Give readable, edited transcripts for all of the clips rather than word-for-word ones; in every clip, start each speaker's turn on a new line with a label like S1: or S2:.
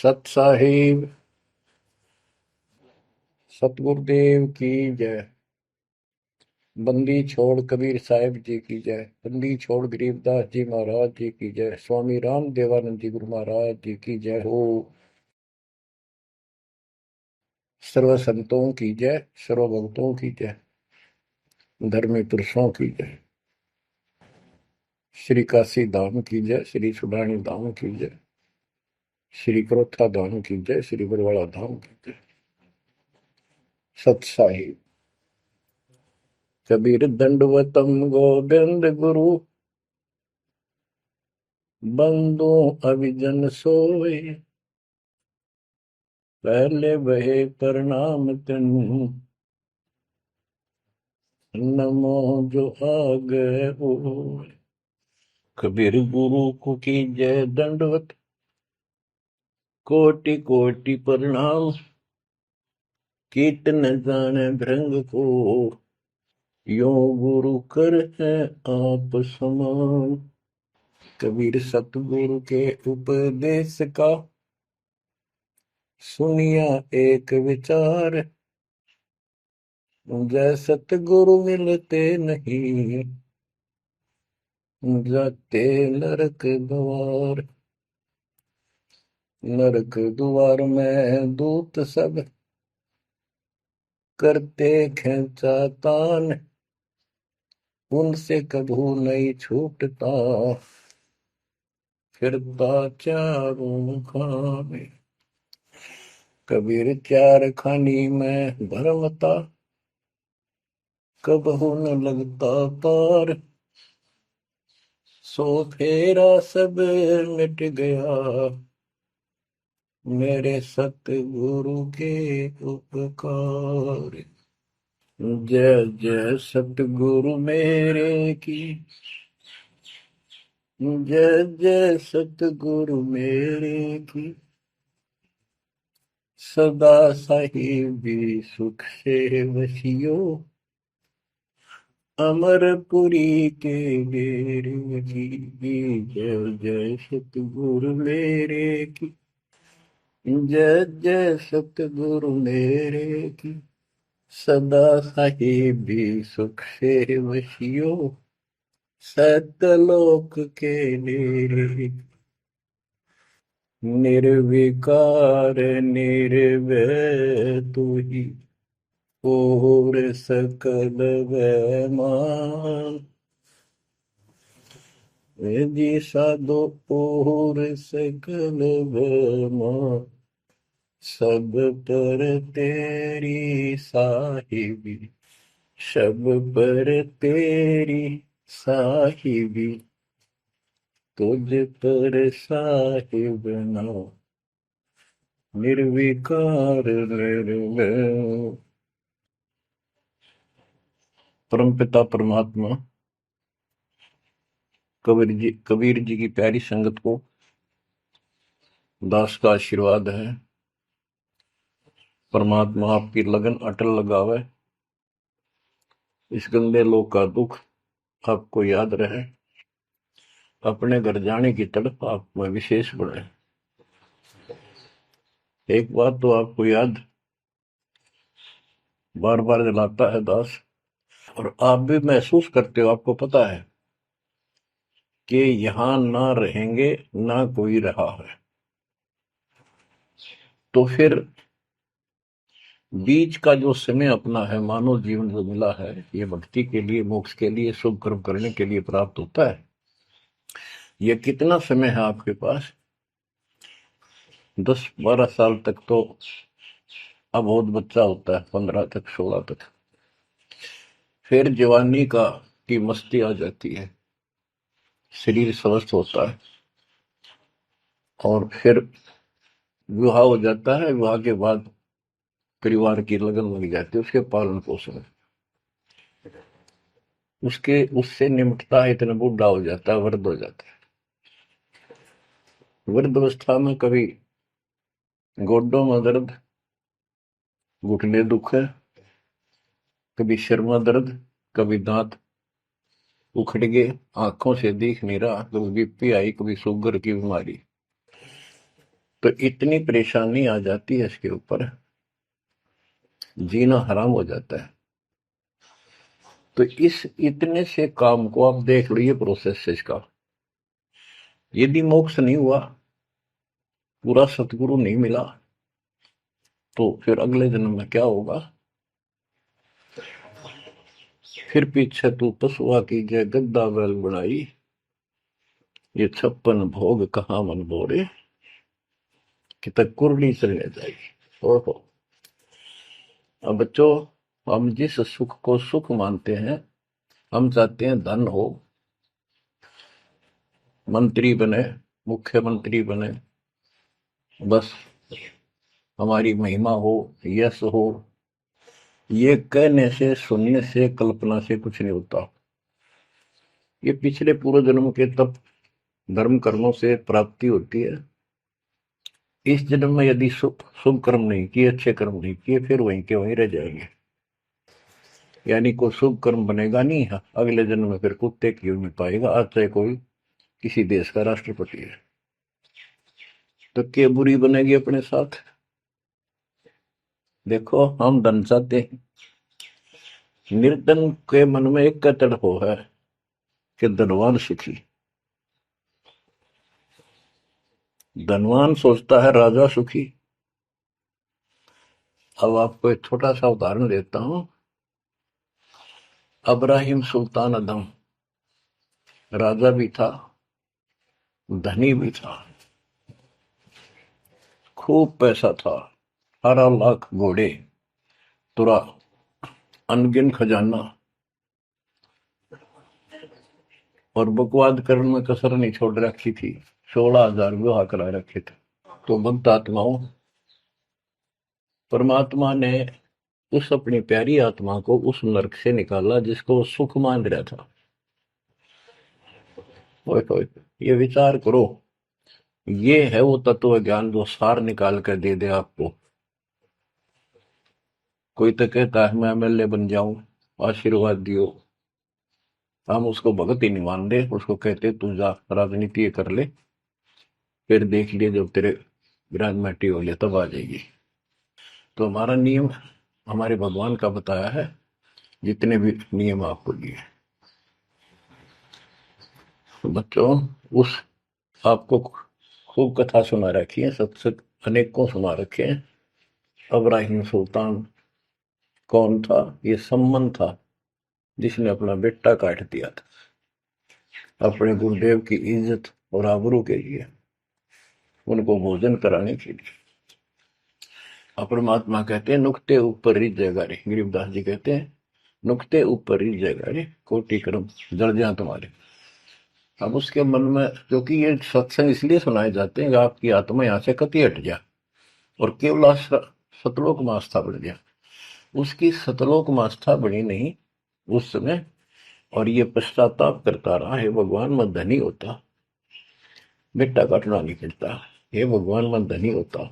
S1: सत साहिब सतगुरुदेव की जय। बंदी छोड़ कबीर साहिब जी की जय। बंदी छोड़ गरीबदास जी महाराज जी की जय। स्वामी राम देवानंद जी गुरु महाराज जी की जय हो। सर्व संतों की जय, सर्व भक्तों की जय, धर्मी पुरुषों की जय। श्री काशी धाम की जय, श्री सुडानी धाम की जय, श्री क्रोथा धाम की जय, श्री बरवाड़ा धाम की जय। सत साहिब कबीर दंडवतम गोविंद गुरु, बंदो अभिजन सोए, पहले बहे प्रणाम तिन, नमो जो आगे होए। कबीर गुरु को की जय दंडवत, कोटि कोटि प्रणाम, कीर्तन जाने भृंग को, यो गुरु कर है आप समान। कबीर सतगुरु के उपदेश का, सुनिया एक विचार, जय सतगुरु मिलते नहीं, जाते नरक द्वार। नरक द्वार में दूत सब, करते खेचा तान, उनसे कभू नहीं छूटता, फिरता चारों खाने। कबीर चार खानी में भरमता, कबहू न लगता पार, सो फेरा सब मिट गया, मेरे सतगुरु के उपकार। जय जय सतगुरु मेरे की, जय जय सतगुरु मेरे की, सदा साहिबी सुख से वसियो, अमरपुरी के डेरे की। जय जय सतगुरु मेरे की, जय जय सतगुरु मेरे की, सदा साहिबी सुख से वसियो, सतलोक के डेरे। निर्विकार निर्भय तू ही, और सकल वैमान। जी साधो और सकल वैमान, सब पर तेरी साहिबी, सब पर तेरी साहिबी, तुझ पर साहिब ना, निर्विकार निर्भय। परमपिता परमात्मा कबीर जी की प्यारी संगत को दास का आशीर्वाद है। परमात्मा आपकी लगन अटल लगावे, इस गंदे लोक का दुख आपको याद रहे, अपने घर जाने की तड़प आप में विशेष बढ़े। एक बात तो आपको याद बार बार दिलाता है दास, और आप भी महसूस करते हो, आपको पता है कि यहां ना रहेंगे ना कोई रहा है, तो फिर बीच का जो समय अपना है, मानव जीवन जो मिला है, ये भक्ति के लिए, मोक्ष के लिए, शुभ कर्म करने के लिए प्राप्त होता है। ये कितना समय है आपके पास? 10-12 साल तक तो अबोध बच्चा होता है, 15 तक, 16 तक, फिर जवानी की मस्ती आ जाती है, शरीर स्वस्थ होता है, और फिर विवाह हो जाता है। विवाह के बाद परिवार की लगन लग जाती है, उसके पालन पोषण, उससे निमटता है, इतना बूढ़ा हो जाता है, वृद्ध हो जाता है। वृद्ध अवस्था में कभी गोड्डों में दर्द, घुटने दुख है, कभी सिर में दर्द, कभी दांत उखड़ गए, आंखों से दिख नहीं रहा, कभी बीपी आई, कभी शुगर की बीमारी। तो इतनी परेशानी आ जाती है इसके ऊपर, जीना हराम हो जाता है। तो इस इतने से काम को आप देख लो, ये प्रोसेस है इसका। यदि मोक्ष नहीं हुआ, पूरा सतगुरु नहीं मिला, तो फिर अगले जन्म में क्या होगा? फिर पीछे तू पशुआ की जय गद्दा बैल बनाई, ये 56 भोग कहाँ मन बोरे, कि तक कुरली चलने जाएगी। ओहो। अब बच्चों, हम जिस सुख को सुख मानते हैं, हम चाहते हैं धन हो, मंत्री बने, मुख्यमंत्री बने, बस हमारी महिमा हो, यश हो। ये कहने से, सुनने से, कल्पना से कुछ नहीं होता। ये पिछले पूर्व जन्म के तप धर्म कर्मों से प्राप्ति होती है। इस जन्म में यदि शुभ शुभ कर्म नहीं किए, अच्छे कर्म नहीं किए, फिर वहीं के वहीं रह जाएंगे। यानी कोई शुभ कर्म बनेगा नहीं, अगले जन्म में फिर कुत्ते की नहीं पाएगा, आज चाहे कोई किसी देश का राष्ट्रपति है। तो क्या बुरी बनेगी अपने साथ? देखो, हम धन चाहते हैं, निर्धन के मन में एक तड़प है कि धनवान सुखी। धनवान सोचता है राजा सुखी। अब आपको एक छोटा सा उदाहरण देता हूं। अब्राहिम सुल्तान अदम राजा भी था, धनी भी था, खूब पैसा था, 18 लाख घोड़े, तुरा, अनगिन खजाना, और बकवाद करने में कसर नहीं छोड़ रखी थी। 16,000 विवाह करा रखे थे। तो भक्त आत्माओं, परमात्मा ने उस अपनी प्यारी आत्मा को उस नरक से निकाला जिसको वो सुख मान रहा था। ओए ओए, ये विचार करो। ये है वो तत्व ज्ञान जो सार निकाल कर दे दे आपको। कोई तो कहता है मैं एमएलए बन जाऊं, आशीर्वाद दियो। हम उसको भगत ही नहीं मान रहे, उसको कहते तू जा राजनीति कर ले, फिर देख लिए जब तेरे ग्रांड हो ले तब आ जाएगी। तो हमारा नियम हमारे भगवान का बताया है, जितने भी नियम आपको दिए। तो बच्चों, उस आपको खूब कथा सुना रखी है, सत्संग अनेकों सुना रखे हैं। अब्राहिम सुल्तान कौन था? ये सम्मन था जिसने अपना बेटा काट दिया था अपने गुरुदेव की इज्जत और आबरू के लिए, उनको भोजन कराने के लिए। परमात्मा कहते हैं नुक्ते ऊपर रिझ जाएगा रे, गरीबदास जी कहते हैं नुक्ते ऊपर रिझ जाएगा रे, कोटि कर्म जड़ जाए तुम्हारे। अब उसके मन में, क्योंकि ये सत्संग इसलिए सुनाए जाते हैं कि आपकी आत्मा यहाँ से कति हट जाए और केवल सतलोक में आस्था बढ़ जाए। उसकी सतलोक में आस्था बनी नहीं उस समय, और ये पश्चाताप करता रहा, हे भगवान मैं धनी होता, बेटा काटना नहीं पड़ता, हे भगवान मैं धनी होता।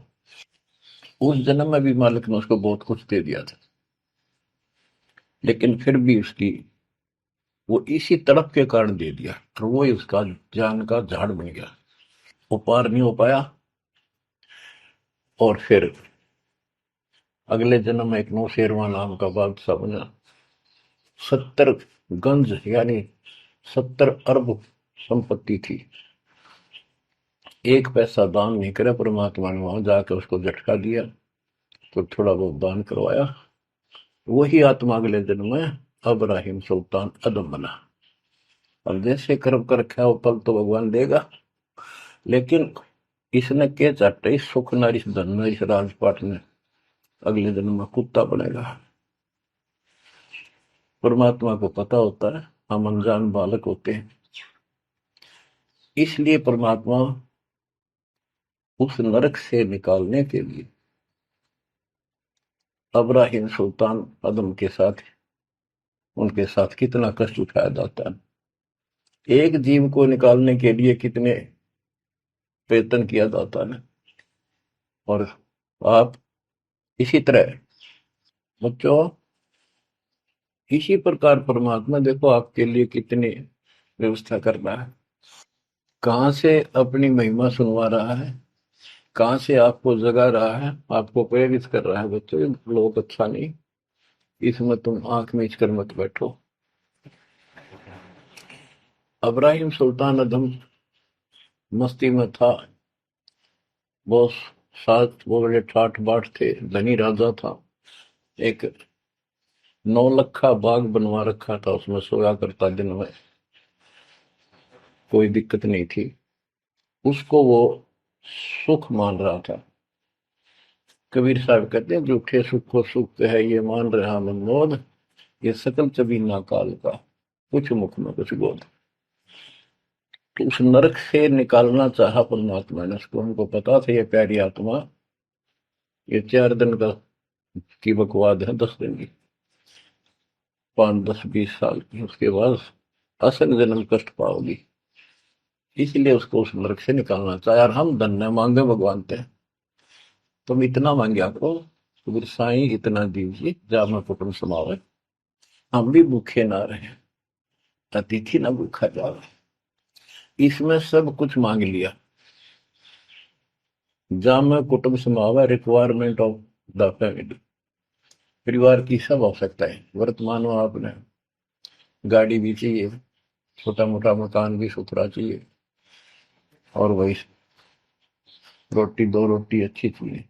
S1: उस जन्म में भी मालिक ने उसको बहुत कुछ दे दिया था, लेकिन फिर भी उसकी वो इसी तड़प के कारण दे दिया, और वो ही उसका जान का झाड़ बन गया। वो पार नहीं हो पाया, और फिर अगले जन्म में एक नौशेरवा नाम का बादशाह बना। 70 गंज यानी 70 अरब संपत्ति थी। एक पैसा दान नहीं करे, परमात्मा ने वहां जाकर उसको झटका दिया, तो थोड़ा बहुत दान करवाया। वही आत्मा अगले जन्म में अब्राहिम सुल्तान अदम बना। अब जैसे कर्म कर रखा है वो फल तो भगवान देगा, लेकिन इसने के चाटे इस सुख न इस धन न इस राजपाट में, अगले जन्म में कुत्ता बनेगा। परमात्मा को पता होता है, हम अनजान बालक होते हैं। इसलिए परमात्मा उस नरक से निकालने के लिए अब्राहिम सुल्तान अदम के साथ, उनके साथ कितना कष्ट उठाया जाता है। एक जीव को निकालने के लिए कितने प्रयत्न किया जाता है। और आप इसी तरह बच्चों, इसी प्रकार परमात्मा देखो आपके लिए कितनी व्यवस्था कर रहा है, कहां से अपनी महिमा सुनवा रहा है। कहाँ से आपको जगा रहा है, आपको प्रेरित कर रहा है, बच्चों ये लोग अच्छा नहीं, इसमें तुम आंख मीच कर मत बैठो। अब्राहिम सुल्तान अदम मस्ती में था, वो सात वो बड़े ठाठ बाट थे, धनी राजा था। एक 9 लखा बाग बनवा रखा था, उसमें सोया करता दिन में, कोई दिक्कत नहीं थी उसको, वो सुख मान रहा था। कबीर साहब कहते हैं, झूठे सुख को सुख है ये मान रहा मनमोद, ये सकल चबीना काल का, कुछ मुख में कुछ बोध। तो उस नरक से निकालना चाहा परमात्मा ने उसको, हमको पता था ये प्यारी आत्मा, ये 4 दिन का की बकवाद है, 10 दिन की, 5, 10, 20 साल की, उसके बाद असल जन्म कष्ट पाओगी, इसलिए उसको उस नरक से निकालना चाहे। और हम धन्य मांगे भगवान थे, तुम इतना मांगे आपको, तो साईं इतना दीजिए जा मैं कुटुंब समावे, हम भी भूखे ना रहे, अतिथि ना भूखा जावे। इसमें सब कुछ मांग लिया, जा मैं कुटुंब समावे, रिक्वायरमेंट ऑफ द फैमिली, परिवार की सब आवश्यकता है। वर्तमान में आपने गाड़ी भी चाहिए, छोटा मोटा मकान भी सुथरा चाहिए, और वही रोटी, 2 रोटी अच्छी चाहिए,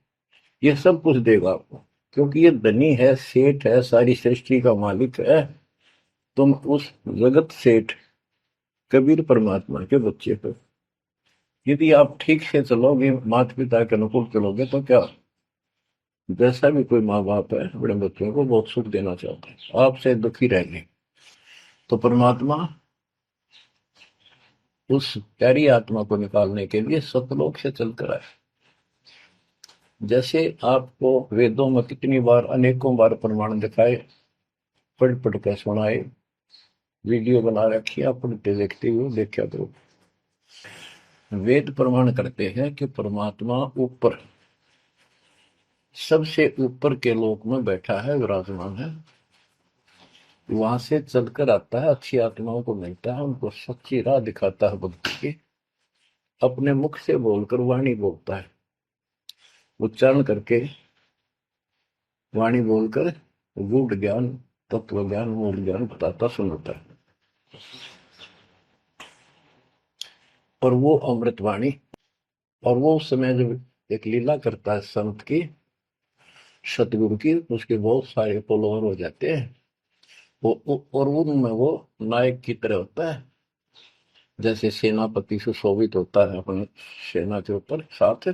S1: ये सब कुछ देगा आपको, क्योंकि ये धनी है, सेठ है, सारी सृष्टि का मालिक है। तुम उस जगत सेठ कबीर परमात्मा के बच्चे हो। यदि आप ठीक से चलोगे, माता पिता के अनुकूल चलोगे, तो क्या, जैसा भी कोई माँ बाप है अपने बच्चों को बहुत सुख देना चाहता है, आपसे दुखी रहेंगे, तो परमात्मा उस प्यारी आत्मा को निकालने के लिए सतलोक से चलकर आए। जैसे आपको वेदों में कितनी बार, अनेकों बार प्रमाण दिखाए, पढ़ पढ़ कर सुनाए, वीडियो बना रखी है, आप पढ़ते देखते हुए देखा करो। वेद प्रमाण करते हैं कि परमात्मा ऊपर, सबसे ऊपर के लोक में बैठा है, विराजमान है, वहां से चलकर आता है, अच्छी आत्माओं को मिलता है, उनको सच्ची राह दिखाता है भक्ति की, अपने मुख से बोलकर वाणी बोलता है, उच्चारण करके वाणी बोलकर गूढ़ ज्ञान, तत्व ज्ञान, मूल ज्ञान बताता सुनाता है। और वो अमृतवाणी, और वो उस समय जब एक लीला करता है संत की, सतगुरु की, उसके बहुत सारे फॉलोअर हो जाते हैं, और उनमें वो नायक की तरह होता है, जैसे सेनापति सुशोभित होता है अपने सेना के ऊपर साथ,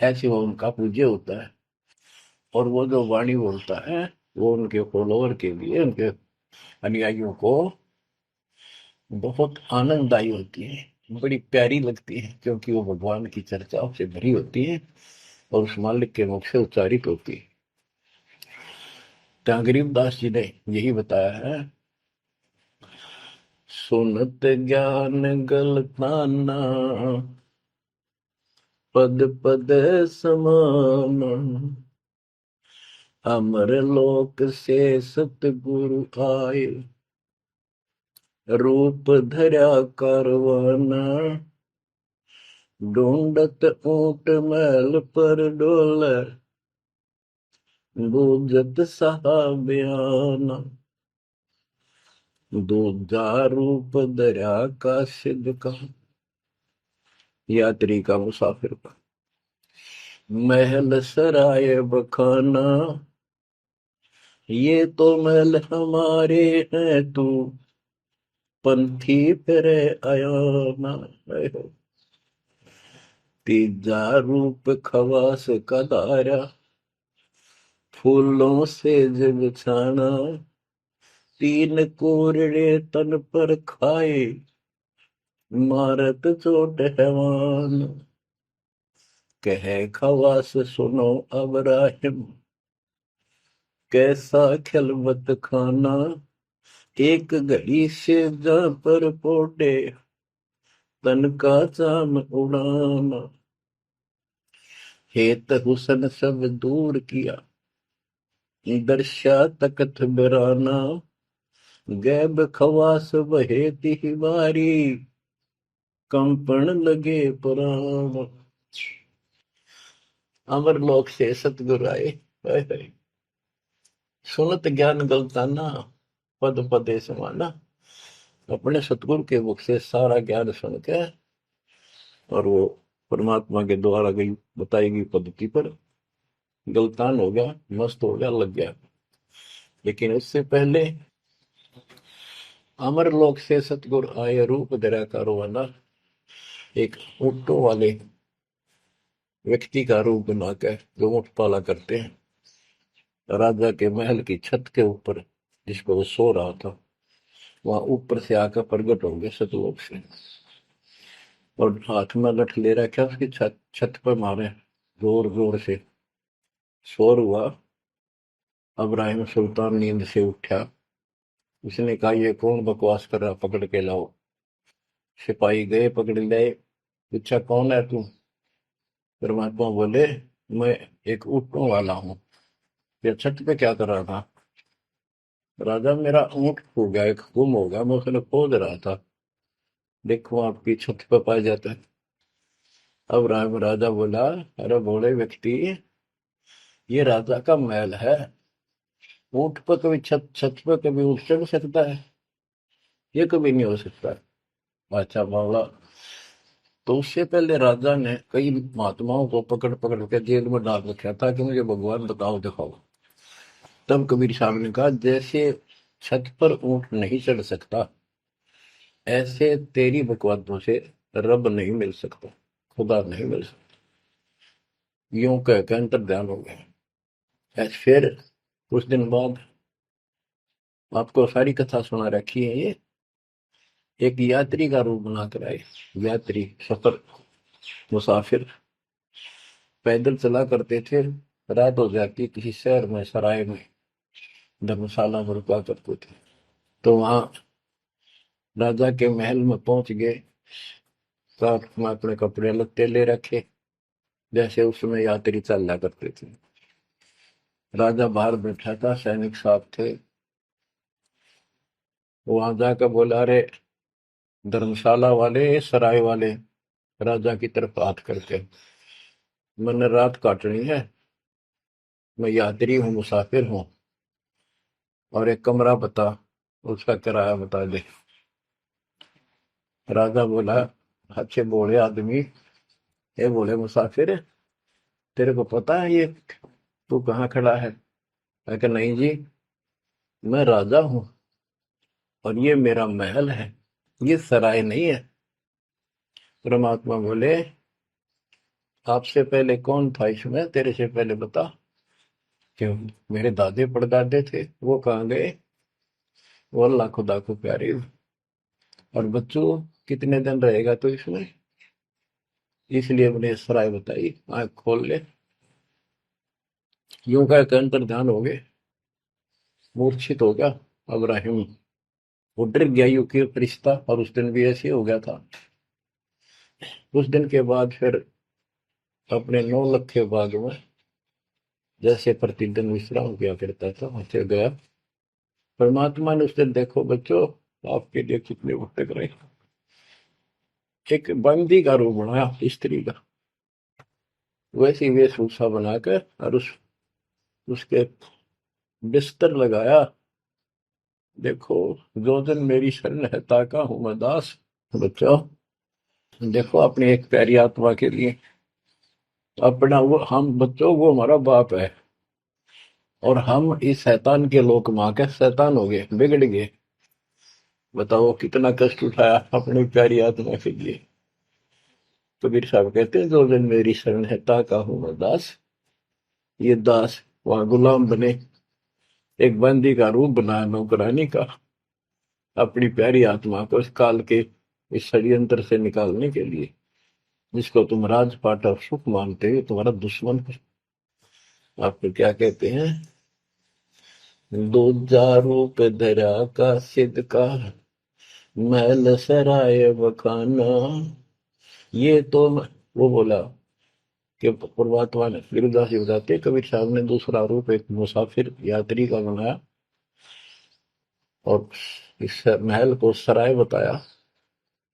S1: ऐसे वो उनका पूज्य होता है। और वो जो वाणी बोलता है, वो उनके फॉलोअर के लिए, उनके अनुयायियों को बहुत आनंददायी होती है, बड़ी प्यारी लगती है, क्योंकि वो भगवान की चर्चाओं से भरी होती है और उस मालिक के मुख से उच्चारित होती है। तो गरीबदास जी ने यही बताया है, सुनत ज्ञान गलताना, पद पद समान, अमर लोक से सतगुरु आए, रूप धरा कारवाना, ढूंढत ऊंट मैल पर डोले, बूझत साहबियाना, दूजा रूप दरिया का सिद्ध का, यात्री का, मुसाफिर का, महल सराय बखाना, ये तो महल हमारे हैं, तू पंथी फिरे अयाना। तीजा रूप खवास का दायरा, फूलों से जग छाना, तीन कोरड़े तन पर खाए, मारत चोट हैवान, कह खवास सुनो अब राहिम, कैसा खिलवत खाना, एक घड़ी से जा पर पोटे, तन का चाम उड़ाना, हेत हुसन सब दूर किया, दर्शा तकत बिराना, गैब खवास बहे तिहवारी, कंपन लगे पुराण। अमर लोक से सतगुरु आए, हाय हाय। सुनत ज्ञान गलताना, पद पदे समाना। अपने सतगुरु के मुख से सारा ज्ञान सुन के और वो परमात्मा के द्वारा गई बताई गई पद्धति पर गलतान हो गया, मस्त हो गया, लग गया। लेकिन उससे पहले अमर लोक से सतगुरु आए, रूप धरा का रोवाना। एक ऊँटों वाले व्यक्ति का रूप बनाकर जो ऊँट पाला करते हैं, राजा के महल की छत के ऊपर जिस पर वो सो रहा था, वहां ऊपर से आकर प्रकट हो गए सतलोक से, और हाथ में लठ ले रखा, उसकी छत छत पर मारे जोर जोर से। शोर हुआ। अब्राहिम सुल्तान नींद से उठा। उसने कहा, ये कौन बकवास कर रहा, पकड़ के लाओ। सिपाही गए, पकड़ लाए। पूछा, कौन है तू? परमात्मा बोले, मैं एक ऊँटों वाला हूँ। ये छत पे क्या कर रहा था? राजा, मेरा ऊँट खो गया, एक गुम हो गया, मैं उसने खोज रहा था, देखो आपकी छत पे पाया जाता है। अब राजा बोला, अरे भोले व्यक्ति, ये राजा का महल है, ऊँट पर कभी छत छत पर कभी ऊँट चढ़ सकता है? ये कभी नहीं हो सकता। अच्छा बोला। तो उससे पहले राजा ने कई महात्माओं को पकड़ पकड़ के जेल में डाल रखा था कि मुझे भगवान बताओ, दिखाओ। तब कबीर साहब ने कहा, जैसे छत पर ऊँट नहीं चढ़ सकता, ऐसे तेरी बकवादों से रब नहीं मिल सकता, खुदा नहीं मिल सकता। यूं कहकर अंतर ध्यान हो गया। फिर कुछ दिन बाद आपको सारी कथा सुना रखी है, ये एक यात्री का रूप बनाकर आए। यात्री, सफर, मुसाफिर पैदल चला करते थे। रात हो जाती, किसी शहर में, सराय में, धर्मशाला में रुका करते थे। तो वहां राजा के महल में पहुंच गए। साथ में अपने कपड़े लत्ते ले रखे, जैसे उसमें यात्री चला करते थे। राजा बाहर बैठा था, सैनिक साहब थे। वहां जाकर बोला, अरे धर्मशाला वाले, सराय वाले, राजा की तरफ हाथ करके, मैंने रात काटनी है, मैं यात्री हूँ, मुसाफिर हूँ, और एक कमरा बता, उसका किराया बता दे। राजा बोला, अच्छे बोले आदमी, ये बोले मुसाफिर, तेरे को पता है ये तू कहाँ खड़ा है? मैं कहा, नहीं जी, मैं राजा हूँ और ये मेरा महल है, ये सराय नहीं है। परमात्मा बोले, आपसे पहले कौन था इसमें, तेरे से पहले बता। क्यों? मेरे दादे परदादे थे, वो कहाँ गए? वो अल्लाह खुदा को प्यारे। और बच्चों, कितने दिन रहेगा तो इसमें? इसलिए मैंने सराय बताई, आंख खोल ले। यूं कह के अंतर ध्यान हो गए, मूर्छित हो गया अब्राहिम। वो डर गया, यूं कि फरिश्ता, और उस दिन भी ऐसे हो गया था। उस दिन के बाद फिर अपने 9 लखे बाग में जैसे प्रतिदिन विश्राम किया करता था, वैसे गया। परमात्मा ने उस दिन, देखो बच्चों, आपके लिए कितने भटक रहे, एक बंदी का रूप बनाया, स्त्री का, वैसी वेशभूषा बनाकर, और उसके बिस्तर लगाया। देखो, जो दिन मेरी शरण है, ताका हूं मैं दास। बच्चों, देखो अपनी एक प्यारी आत्मा के लिए अपना, वो हम बच्चों, वो हमारा बाप है, और हम इस शैतान के लोक में आके शैतान हो गए, बिगड़ गए। बताओ कितना कष्ट उठाया अपनी प्यारी आत्मा के लिए। कबीर साहब कहते हैं, जो दिन मेरी शरण है, ताका हूं मैं दास। ये दास वहां गुलाम बने, एक बंदी का रूप बनाया, नौकरानी का, अपनी प्यारी आत्मा को इस काल के इस षड्यंत्र से निकालने के लिए। जिसको तुम राजपाट और सुख मानते हो, तुम्हारा दुश्मन है। आपको क्या कहते हैं? दूजा रूप धरा का सिद्ध का, महल सराय बखाना। ये तो वो बोला कि परमात्मा ने, गिरिदास जी बताते, कबीर साहब ने दूसरा रूप एक मुसाफिर यात्री का बनाया, और इस महल को सराय बताया।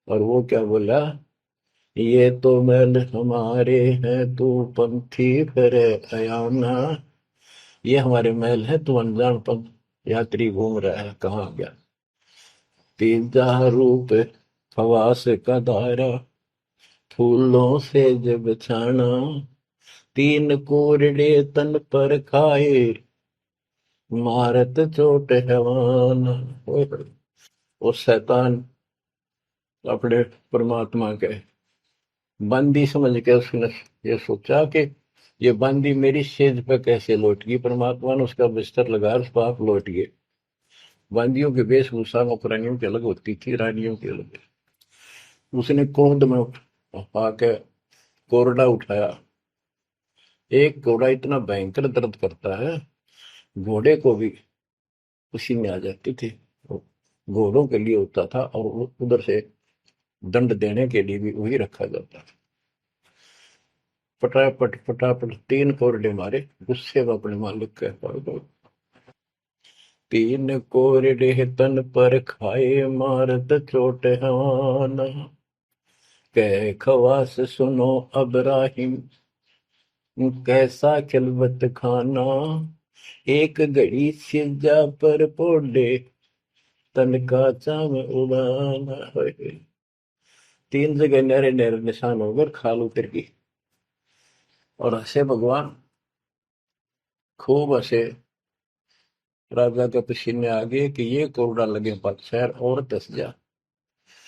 S1: और वो क्या बोला, ये तो महल हमारे हैं, तू पंथी फिर अयाना। ये हमारे महल है, तू अनजान पंथ यात्री घूम रहा है, कहाँ गया। तीजा रूप खवास का धारा, फूलों से जब छाना। तीन कोरडे तन पर खाए, मारत चोट हैवान। वो शैतान अपने परमात्मा के बंदी समझ के उसने ये सोचा कि ये बंदी मेरी सेज पे कैसे लौट गई। परमात्मा ने उसका बिस्तर लगा, उस पाप लौट गए। बंदियों की वेशभूषा नौकरानियों की अलग होती थी, रानियों की अलग। उसने क्रोध में आके कोरडा उठाया। एक घोड़ा इतना भयंकर दर्द करता है, घोड़े को भी पसीने आ जाती थी। वो घोड़ों के लिए होता था, और उधर से दंड देने के लिए भी वही रखा जाता था। फटाफट फटाफट तीन कोरडे मारे, गुस्से में अपने मालिक के पास गए। तीन कोरडे तन पर खाए, मारत चोट हवाना। कह खवास सुनो अबराहिम, कैसा खिलवत खाना। एक घड़ी सिजा पर पोडे, तन का चाम उड़ाना। तीन जगह नहरे नहरे निशान होकर खाल उतर गई। और हंसे भगवान, खूब हंसे। राजा के पसीने आ गए कि ये कोरडा लगे पक्षर और दस जा।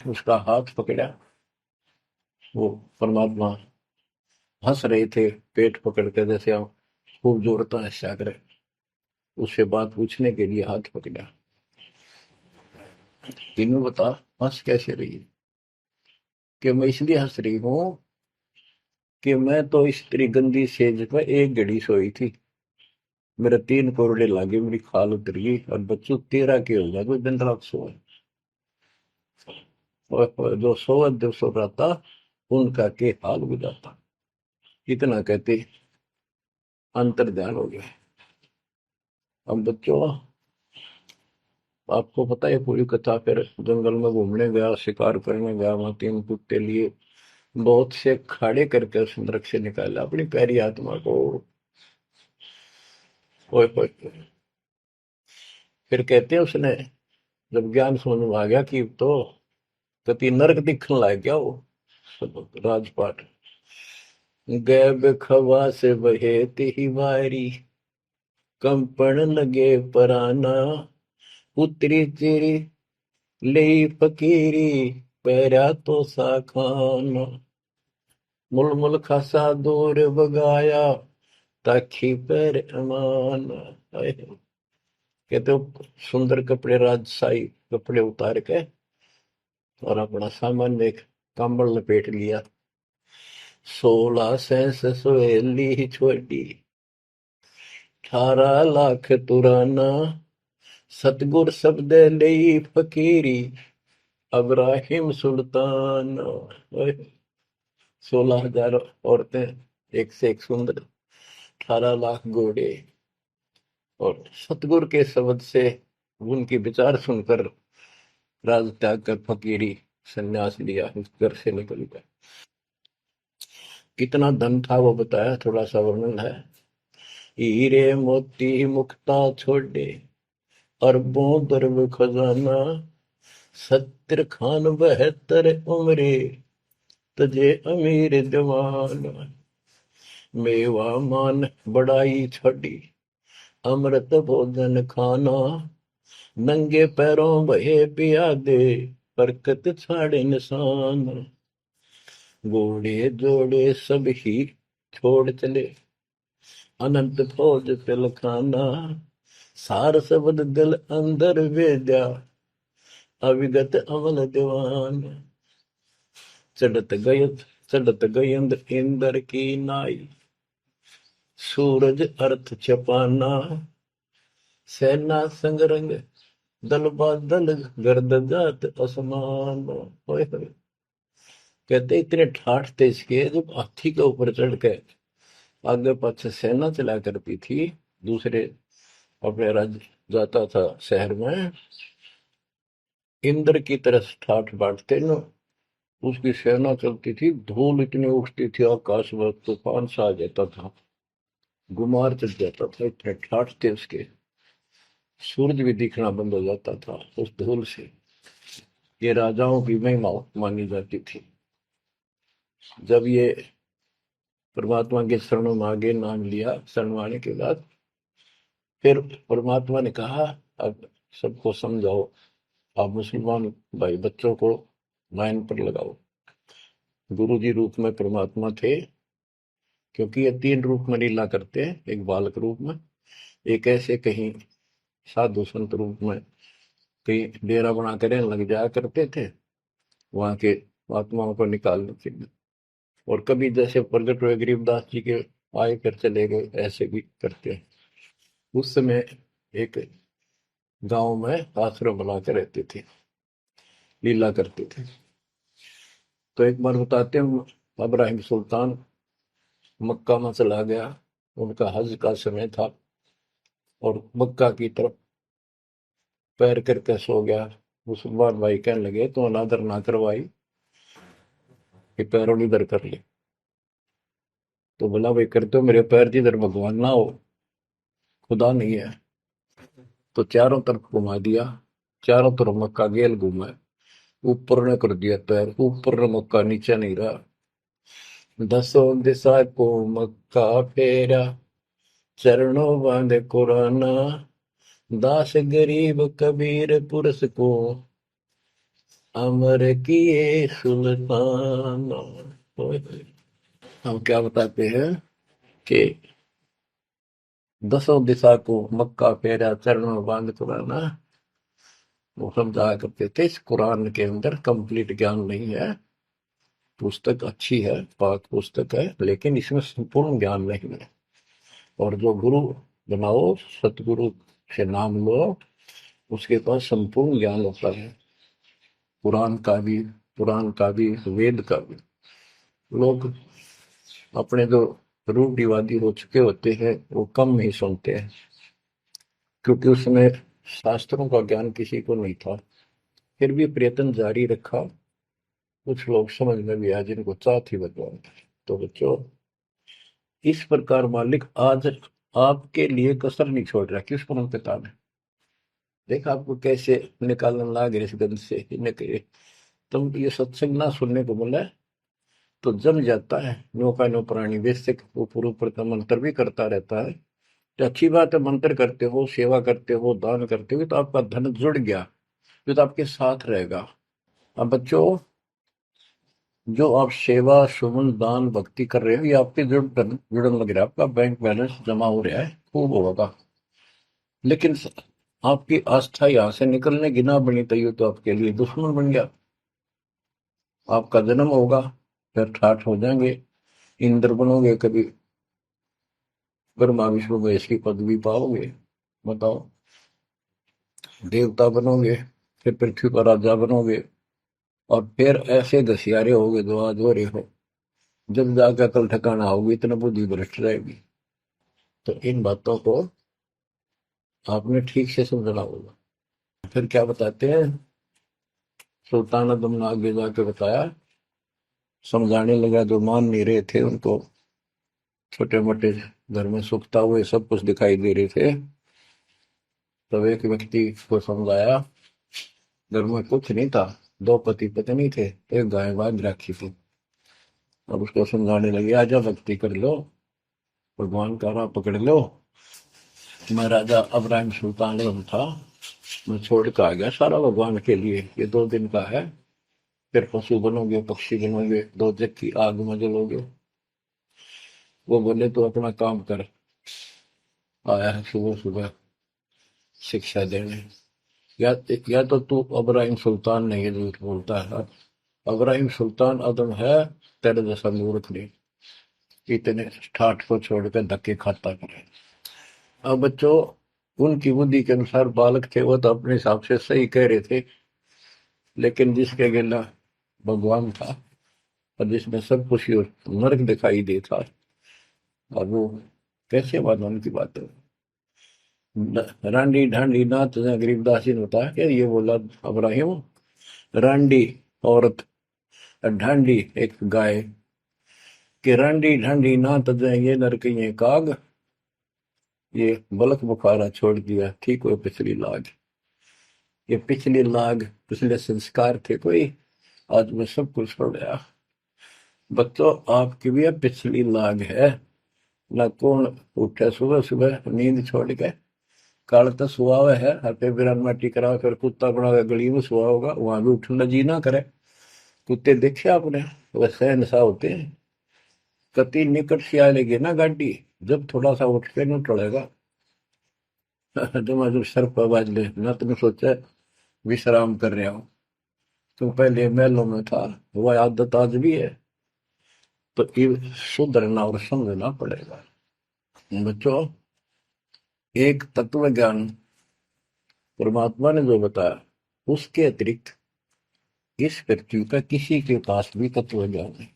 S1: उसका हाथ पकड़ा। वो परमात्मा हंस रहे थे, पेट पकड़ के, जैसे हम खूब जोरता हंसा करे। उससे बात पूछने के लिए हाथ पकड़ा। तीनों बता, हंस कैसे रही है। कि मैं इसलिए हंस रही हूँ कि मैं तो इस तेरी गंदी सेज पर एक घड़ी सोई थी, मेरे तीन कोरडे लागे, मेरी खाल उतर गई, और बच्चों तेरा के हो गया, कोई दिन रात सोए। और जो सोवत जो सो रहा, उनका के हाल बुझाता। इतना कहते अंतर ध्यान हो गया। अब बच्चों, आपको पता है पूरी कथा। फिर जंगल में घूमने गया, शिकार करने गया, वहां तीन कुत्ते लिए, बहुत से खड़े करके उस नरक से निकाला अपनी प्यारी आत्मा को। ओए ओए ओए। फिर कहते हैं उसने, जब ज्ञान समझ में आ गया कि तो कति नरक दिखने लग गया वो राजपाट। गैब खवा से बहे ही वारी, कंपन लगे पराना। उतरी चिरी ले फकीरी, पैरा तो सा खाना। मुल मुल खासा दूर बगाया, ताखी पैर अमान। कहते हो सुंदर कपड़े, राजशाही कपड़े उतार के, और अपना सामान्य एक कंबल लपेट लिया। 16 सहेली छोड़ी, 18 लाख तुराना। सतगुर शब्द ले फकीरी, अब्राहिम सुल्तान। 16,000 औरतें, एक से एक सुंदर, 18 लाख घोड़े। और सतगुरु के शब्द से, उनके विचार सुनकर राज त्याग कर फकीरी संन्यास लिया, इस घर से निकल गया। कितना धन था वो बताया, थोड़ा सा वर्णन है। हीरे मोती मुक्ता छोड़े, अरबों दरब खजाना। 70 खान 72 उम्रे, तजे अमीर जवान। मेवा मान बड़ाई छड़ी, अमृत भोजन खाना। नंगे पैरों बहे पियादे, बरकत छाड़े निशान। घोड़े जोड़े सब ही छोड़ चले, अनंत फौज तिलखाना। सार शब्द दिल अंदर भेजा, अविगत अमल दीवान। चढ़त गय चढ़त गयंद इंद्र की नाई, सूरज अर्थ छपाना। सेना संगरंग दल बादल, गर्द जात असमान। होए होए। कहते इतने ठाठ थे इसके, जब हाथी के ऊपर चढ़ के आगे पाछे सेना चला करती थी, दूसरे अपने राज्य जाता था शहर में, इंद्र की तरह ठाठ बांटते न। उसकी सेना चलती थी, धूल इतनी उठती थी आकाश में, तूफान सा आ जाता था, गुमार चढ़ जाता था, इतने ठाठ थे उसके, सूरज भी दिखना बंद हो जाता था उस धूल से। ये राजाओं की महिमा मानी जाती थी। जब ये परमात्मा के शरणों में आगे नाम लिया, शरण आने के बाद फिर परमात्मा ने कहा, अब सबको समझाओ, आप मुसलमान भाई बच्चों को लाइन पर लगाओ। गुरु जी रूप में परमात्मा थे, क्योंकि ये तीन रूप में लीला करते हैं, एक बालक रूप में, एक ऐसे कहीं साधु संत रूप में कहीं डेरा बना कर लग जाया करते थे वहां के आत्माओं को निकालने के लिए, और कभी जैसे प्रगट हुए गरीबदास जी के आए कर चले गए, ऐसे भी करते हैं। उस समय एक गांव में आश्रम बना के रहते थे, लीला करते थे। तो एक बार बताते हैं, इब्राहिम सुल्तान मक्का में चला गया, उनका हज का समय था, और मक्का की तरफ पैर करके सो गया। मुसलमान भाई कहने लगे, तो अनादर ना करवाई कि पैरों इधर कर ले। तो बोला, भाई करते हो मेरे पैर जिधर भगवान ना हो, खुदा नहीं है। तो चारों तरफ घुमा दिया, चारों तरफ मक्का गेल घूमा, ऊपर ने कर दिया पैर, ऊपर ने मक्का, नीचे नहीं रहा। दसों दिशा को मक्का फेरा, चरणों बांधे कुराना, दास गरीब कबीर पुरस को, अमर किए सुल्तान। हम क्या बताते हैं कि दसों दिशा को मक्का फेरा, चरणों बांध कुराना, वो समझाया करते थे। इस कुरान के अंदर कंप्लीट ज्ञान नहीं है, पुस्तक अच्छी है, पाक पुस्तक है, लेकिन इसमें संपूर्ण ज्ञान नहीं है। और जो गुरु बनाओ, सतगुरु से नाम लो, उसके पास संपूर्ण ज्ञान होता है, कुरान का भी, पुराण का भी, वेद का भी। लोग अपने जो रूढ़िवादी हो चुके होते हैं, वो कम ही सुनते हैं, क्योंकि उसमें शास्त्रों का ज्ञान किसी को नहीं था। फिर भी प्रयत्न जारी रखा, कुछ लोग समझ में भी आए जिनको चाह थी भगवान की। तो बच्चों, इस प्रकार मालिक आज आपके लिए कसर नहीं छोड़ रहा। किस परम पिता ने देखा आपको कैसे निकालने लगा इस गंध से, इन्हें कहे तुम ये सत्संग ना सुनने को बोला है, तो जम जाता है नो का नो प्राणी। बेशक ऊपर ऊपर का मंत्र भी करता रहता है, तो अच्छी बात है, मंत्र करते हो, सेवा करते हो, दान करते हो, तो आपका धन जुड़ गया, जो तो आपके साथ रहेगा। अब बच्चों, जो आप सेवा सुमन दान भक्ति कर रहे हो, ये आपके जुड़न लग रहा है, आपका बैंक बैलेंस जमा हो रहा है, खूब होगा। लेकिन आपकी आस्था यहाँ से निकलने की ना बनी, तो ये तो आपके लिए दुश्मन बन गया। आपका जन्म होगा, फिर ठाठ हो जाएंगे, इंद्र बनोगे, कभी ब्रह्मा विष्णु महेश की पदवी पाओगे, बताओ, देवता बनोगे, फिर पृथ्वी पर राजा बनोगे, और फिर ऐसे घसियारे होगे जो आज हो रहे हो। जब जाकर कल ठिकाना होगी, इतना बुद्धि भ्रष्ट रहेगी। तो इन बातों को आपने ठीक से समझना होगा। फिर क्या बताते हैं, सुल्तान आदम ने आगे जाके बताया, समझाने लगा, जो मान नहीं रहे थे उनको, छोटे मोटे घर में सुखता हुए सब कुछ दिखाई दे रहे थे, तब एक व्यक्ति को समझाया, घर में कुछ नहीं था, दो पति पत्नी थे, एक गाय बांध रखी थी। अब उसको समझाने लगे, आजा भक्ति कर लो, भगवान का राह पकड़ लो। मैं राजा अब्राहिम सुल्तान था, मैं छोड़ के आ गया सारा भगवान के लिए, ये 2 दिन का है, फिर पशु बनोगे, पक्षी बनोगे, दो जग की आग में जलोगे। वो बोले, तो अपना काम कर, आया है सुबह सुबह शिक्षा देने। या या तो तू अब्राहिम सुल्तान नहीं है, झूठ बोलता है। अब्राहिम सुल्तान अदम है, तेरे जैसा मूर्ख नहीं, इतने ठाठ को छोड़कर धक्के खाता करे। अब बच्चों, उनकी बुद्धि के अनुसार बालक थे, वो तो अपने हिसाब से सही कह रहे थे, लेकिन जिसके गिला भगवान था, और जिसमें सब कुछ नरक दिखाई देता, और वो कैसे माना उनकी बात है। रांडी ढांडी नाच, गरीबदास जी ने बताया कि ये बोला अब्राहिम, रांडी औरत ढांडी एक गाय कि रंडी ढांडी ना तजे ये नरकइये काग, ये बलक बुखारा छोड़ दिया ठीक हो पिछली लाग। ये पिछली लाग पिछले संस्कार थे कोई, आज मैं सब कुछ छोड़ गया। बच्चों आपकी भी अब पिछली लाग है ना। कौन उठे सुबह सुबह नींद छोड़ के, कल तो सुहावे है हटे बिरान माटी करा, फिर कुत्ता बना के गली में सुहा होगा, वहां भी उठना जी ना करे। कुत्ते देखे आपने, वैसे नशा होते हैं। कति निकट से आएगी ना गाड़ी, जब थोड़ा सा उठ के न टलेगा जब सर पर बाज ले ना, तुमने सोचा विश्राम कर रहा हूं। तुम पहले महलों में था, वह आदत आज भी है, तो ये सुधरना और समझना पड़ेगा। बच्चों एक तत्व ज्ञान परमात्मा ने जो बताया, उसके अतिरिक्त इस पृथ्वी का किसी के पास भी तत्व ज्ञान नहीं,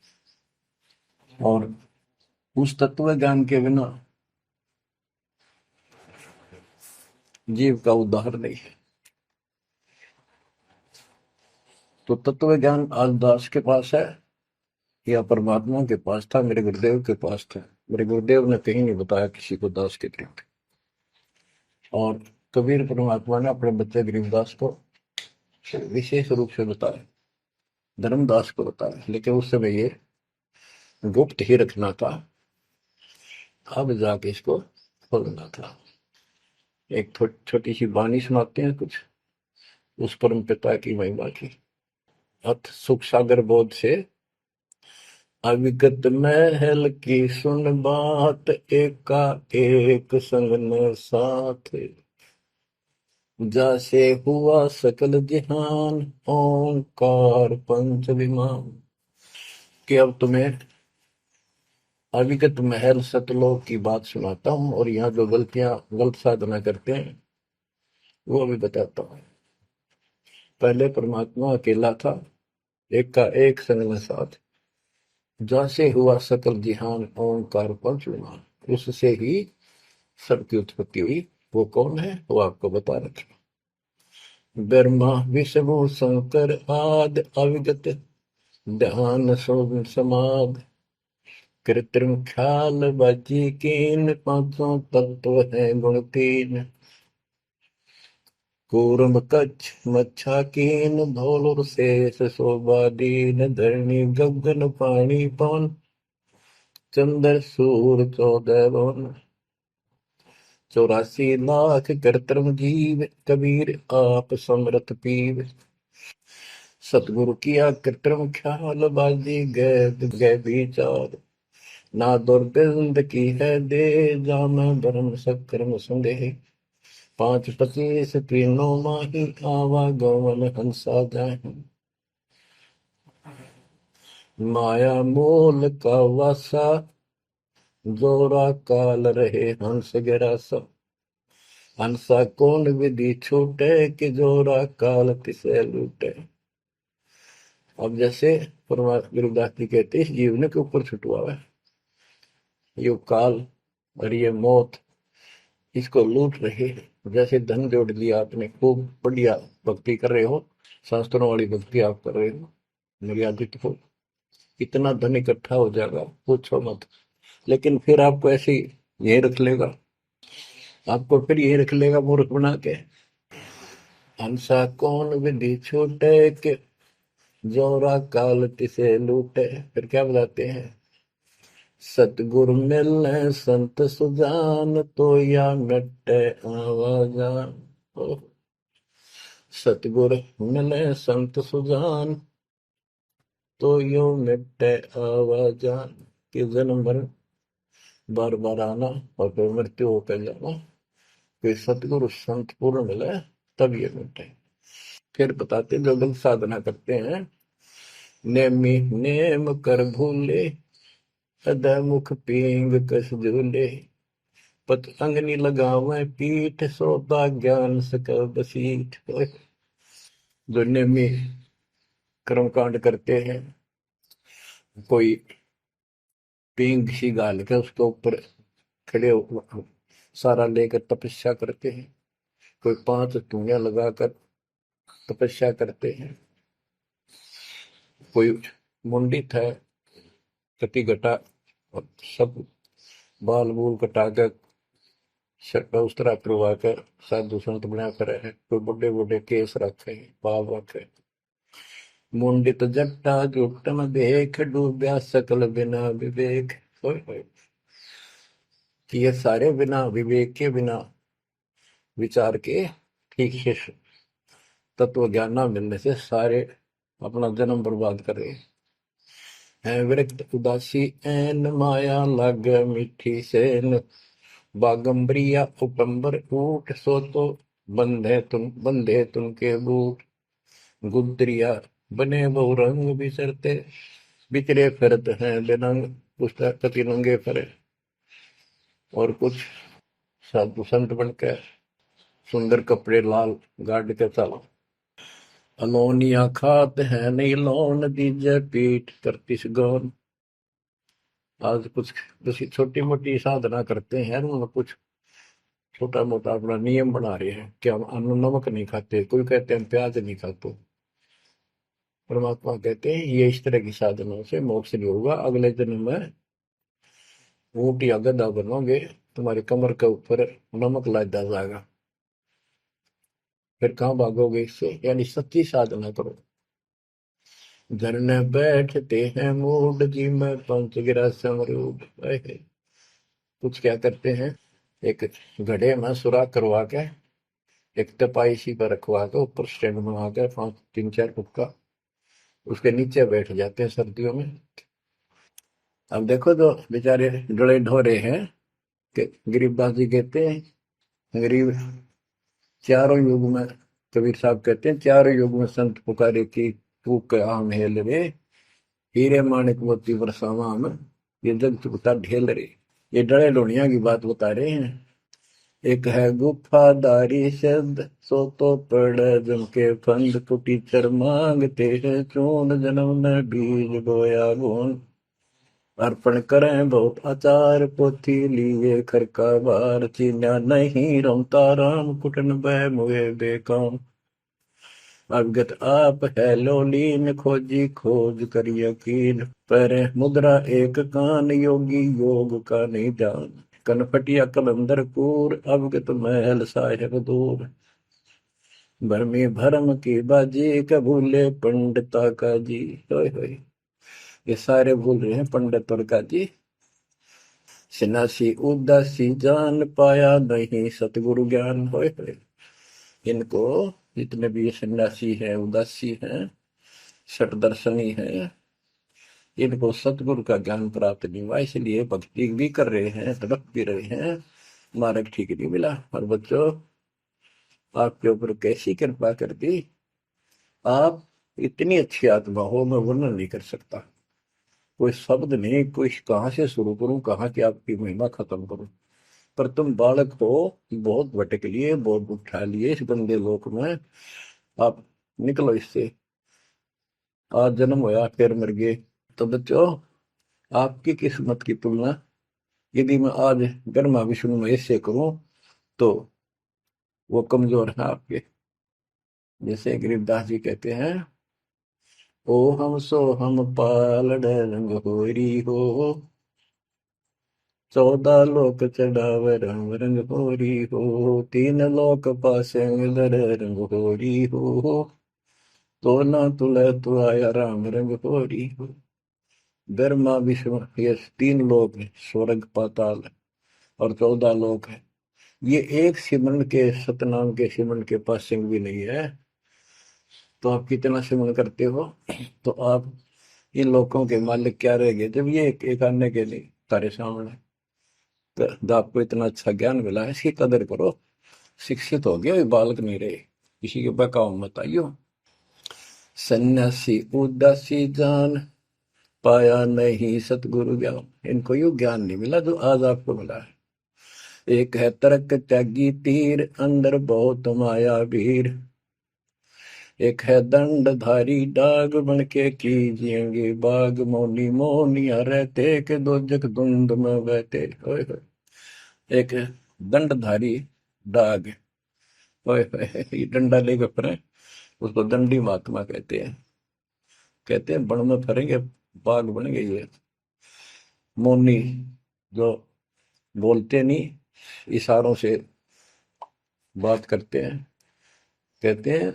S1: और उस तत्व ज्ञान के बिना जीव का उद्धार नहीं है। तो तत्व ज्ञान आज दास के पास है या परमात्मा के पास था, मेरे गुरुदेव के पास था। मेरे गुरुदेव ने कहीं नहीं बताया किसी को दास के अतिरिक्त। और कबीर परमात्मा ने अपने बच्चे गरीबदास को विशेष रूप से बताया, धर्मदास को बताया, लेकिन उस समय ये गुप्त ही रखना था, अब जाके इसको खोलना था। एक छोटी सी वाणी सुनाते हैं कुछ उस परम पिता की महिमा की। अथ सुख सागर बोध से अविगत महल की सुन बात, एका एक संग न साथ, जैसे हुआ सकल जहान, ओंकार पंच विमान। कि अब तुम्हें अविगत महल सतलोक की बात सुनाता हूं, और यहाँ जो गलत साधना करते हैं वो भी बताता हूं। पहले परमात्मा अकेला था, एक का एक संग में साथ, जैसे हुआ सकल जिहान, ओंकार पंच विमान। उससे ही सबकी उत्पत्ति हुई। वो कौन है वो आपको बता रखा। ब्रह्मा विष्णु शंकर आदि अविगत, ध्यान समाध, कृत्रिम ख्याल बाजी कीन, पांचों तत्व है गुण तीन। कूर्म कच्छ मच्छा कीन, धौल और शेष शोभा दीन, धरणी गगन पानी पवन, चंद्र सूर 14 भवन। 84 लाख कृत्रिम जीव, कबीर आप समरथ पीव। सतगुरु किया कृत्रिम ख्याल, बाजी गए विचार, ना दुर्बिंद की है दे, जाना धर्म सक्रम संदेह। 5 25 तीनों माही, आवा गवन हंसा जाए, माया मोल का वासा, जोरा काल रहे हंस गिरासा। हंसा कौन विधि छूटे, कि जोरा काल तिसे लूटे। अब जैसे परमात्मा गुरुदास जी कहते हैं, इस जीवन के ऊपर छुटवा है ये काल और ये मौत, इसको लूट रहे हैं। जैसे धन जोड़ लिया आपने, खूब बढ़िया भक्ति कर रहे हो, शास्त्रों वाली भक्ति आप कर रहे हो, मर्यादित हो, इतना धन इकट्ठा हो जाएगा पूछो मत। लेकिन फिर आपको ऐसे यही रख लेगा, आपको फिर यही रख लेगा मूर्ख बना के। हंसा कौन विधि छूटे, के जोरा काल तिसे लूटे। फिर क्या बताते हैं, सतगुरु मिलने संत सुजान, तो या मिटे आवाजान। सतगुरु मिले संत सुजान, तो यो मिटे आवाजान। कि जन्म मरण बार बार आना और फिर मृत्यु होकर जाना, कोई सतगुरु संत पूर्ण मिले तब ये मिटे। फिर बताते जो लोग साधना करते हैं, नेमी नेम कर भूले, हृदय मुख पींग कस झूले, पत अंगनी लगावे पीठ, सोता ज्ञान सकल बसीठ। जो नेमी कर्म कांड करते हैं, कोई पींग सी गाल के उसके ऊपर खड़े सारा लेकर तपस्या करते हैं, कोई 5 धुनिया लगाकर तपस्या करते हैं, कोई मुंडित है, कति घटा, और सब बाल बूल कटा कर शर्ट उस तरह करवा कर साधु संत बना कर है। कोई बड़े बड़े केस रखे, बाल रखे। मुंडित जट्टा जुटन देख, डूबया सकल बिना विवेक। होय होय। कि ये सारे बिना विवेक के, बिना विचार के, ठीक से तत्व ज्ञान ना मिलने से सारे अपना जन्म बर्बाद कर रहे हैं। विरक्त उदासी एन माया लग, मीठी सेन बागंबरिया उपंबर ऊट, सो तो बंधे तुम के बूट। गुदरिया बने बहु रंग बिसरते, बिचरे फिरत हैं बेनंग। पुस्तक कति नंगे फरे। और कुछ साधु संत बनकर सुंदर कपड़े लाल गाड़ के चलो। अलोनिया खात है नहीं लोन, दीजे पीठ करतिस गौन। आज कुछ किसी छोटी मोटी साधना करते हैं, उन्होंने कुछ छोटा मोटा अपना नियम बना रहे हैं कि हम अन्न नमक नहीं खाते, कोई कहते हैं हम प्याज नहीं खाते। परमात्मा कहते हैं ये इस तरह की साधनों से मोक्ष नहीं होगा, अगले जन्म में ऊंट या गधा बनोगे, तुम्हारी कमर के ऊपर नमक लादा जाएगा, फिर कहाँ भागोगे इससे। यानी सच्ची साधना करो। झरने बैठते हैं मूड जी में, पंच गिरा समरूड। कुछ क्या करते हैं, एक घड़े में सुराख करवा के, एक तपाई सी पर रखवा के, ऊपर स्टैंड बना के 3-4 फुट का, उसके नीचे बैठ जाते हैं सर्दियों में। अब देखो तो बेचारे डरे ढोरे हैं कि गरीबदास जी कहते हैं गरीब चारों युग में, कबीर साहब कहते हैं चारों युग में संत पुकारे की तू आम हेल रे, हीरे माणिक मोती बरसावा हम, ये जग चुकता ढेल रे। ये डरे लोनिया की बात बता रहे हैं। एक है गुफादारी शब्द, सो तो पड़ जम के फंद, कुटी चर मांगते हैं चून, जन्म न बीज बोया गुण। अर्पण करें बहुत आचार, पोथी लिए खर का बार, चीन्या नहीं रमता राम, कुटन बह मुए बेकाम। अवगत आप है लोलीन, खोजी खोज कर यकीन, पर मुद्रा एक कान, योगी योग का नहीं जान। कनपटिया कलंदर पूर, अवगत महल साहेब दूर। भरमी भरम की बाजी, कबूले पंडिता का जी। होय होय। ये सारे भूल रहे हैं पंडित और का जी। सन्यासी उदासी जान, पाया नहीं सतगुरु ज्ञान। होय होय। इनको जितने भी सन्यासी हैं, उदासी हैं, सठ दर्शनी हैं, इनको सतगुरु का ज्ञान प्राप्त नहीं हुआ, इसलिए भक्ति भी कर रहे हैं, तड़प भी रहे हैं, मार्ग ठीक नहीं मिला। और बच्चों, आपके ऊपर कैसी कृपा कर दी, आप इतनी अच्छी आत्मा हो, मैं वर्णन नहीं कर सकता। कोई शब्द नहीं, कोई कहाँ से शुरू करूं, कहाँ की आपकी महिमा खत्म करूं। पर तुम बालक हो, बहुत भटक लिए, बहुत उठा लिए इस गंदे लोक में, आप निकलो इससे। आज जन्म होया फिर मर गए। तो बच्चों, आपकी किस्मत की तुलना यदि मैं आज ब्रह्मा विष्णु महेश से करूं, तो वो कमजोर है आपके। जैसे गरीबदास जी कहते हैं, ओ हम सो हम पालड़ रंग होरी हो, 14 लोक चढ़ावे रंग रंग होरी हो, 3 लोक पासे दर रंग होरी हो, तो ना तुले तो आया राम रंग होरी हो। ब्रह्मा विष्णु ये 3 लोक है, स्वर्ग पाताल और 14 लोक है। ये एक सिमरन के, सतनाम के सिमरन के पास सिंह भी नहीं है। तो आप कितना सिमरन करते हो, तो आप इन लोगों के मालिक क्या रह गए, जब ये एक आने के लिए तारे सामने। तो आपको इतना अच्छा ज्ञान मिला है, इसकी कदर करो। शिक्षित हो गए, बालक नहीं रहे, किसी के बहकाव मत आइयो। सन्यासी उदासी जान, पाया नहीं सतगुरु ज्ञान। इनको यू ज्ञान नहीं मिला जो आज आपको मिला है। एक है तर्क त्यागी तीर, अंदर बहुत माया वीर। एक है दंडधारी डाग, बन के कीजिएंगे बाग, मौनी मोनिया रहते के दो जग धुंध में बहते। ओए होए। एक है दंडधारी डाग। ओए होए, ये डंडा लेकर फिरे, उसको दंडी महात्मा कहते हैं। कहते हैं बन में फरेंगे बाग बन गई है। मौनी जो बोलते नहीं, इशारों से बात करते हैं, कहते हैं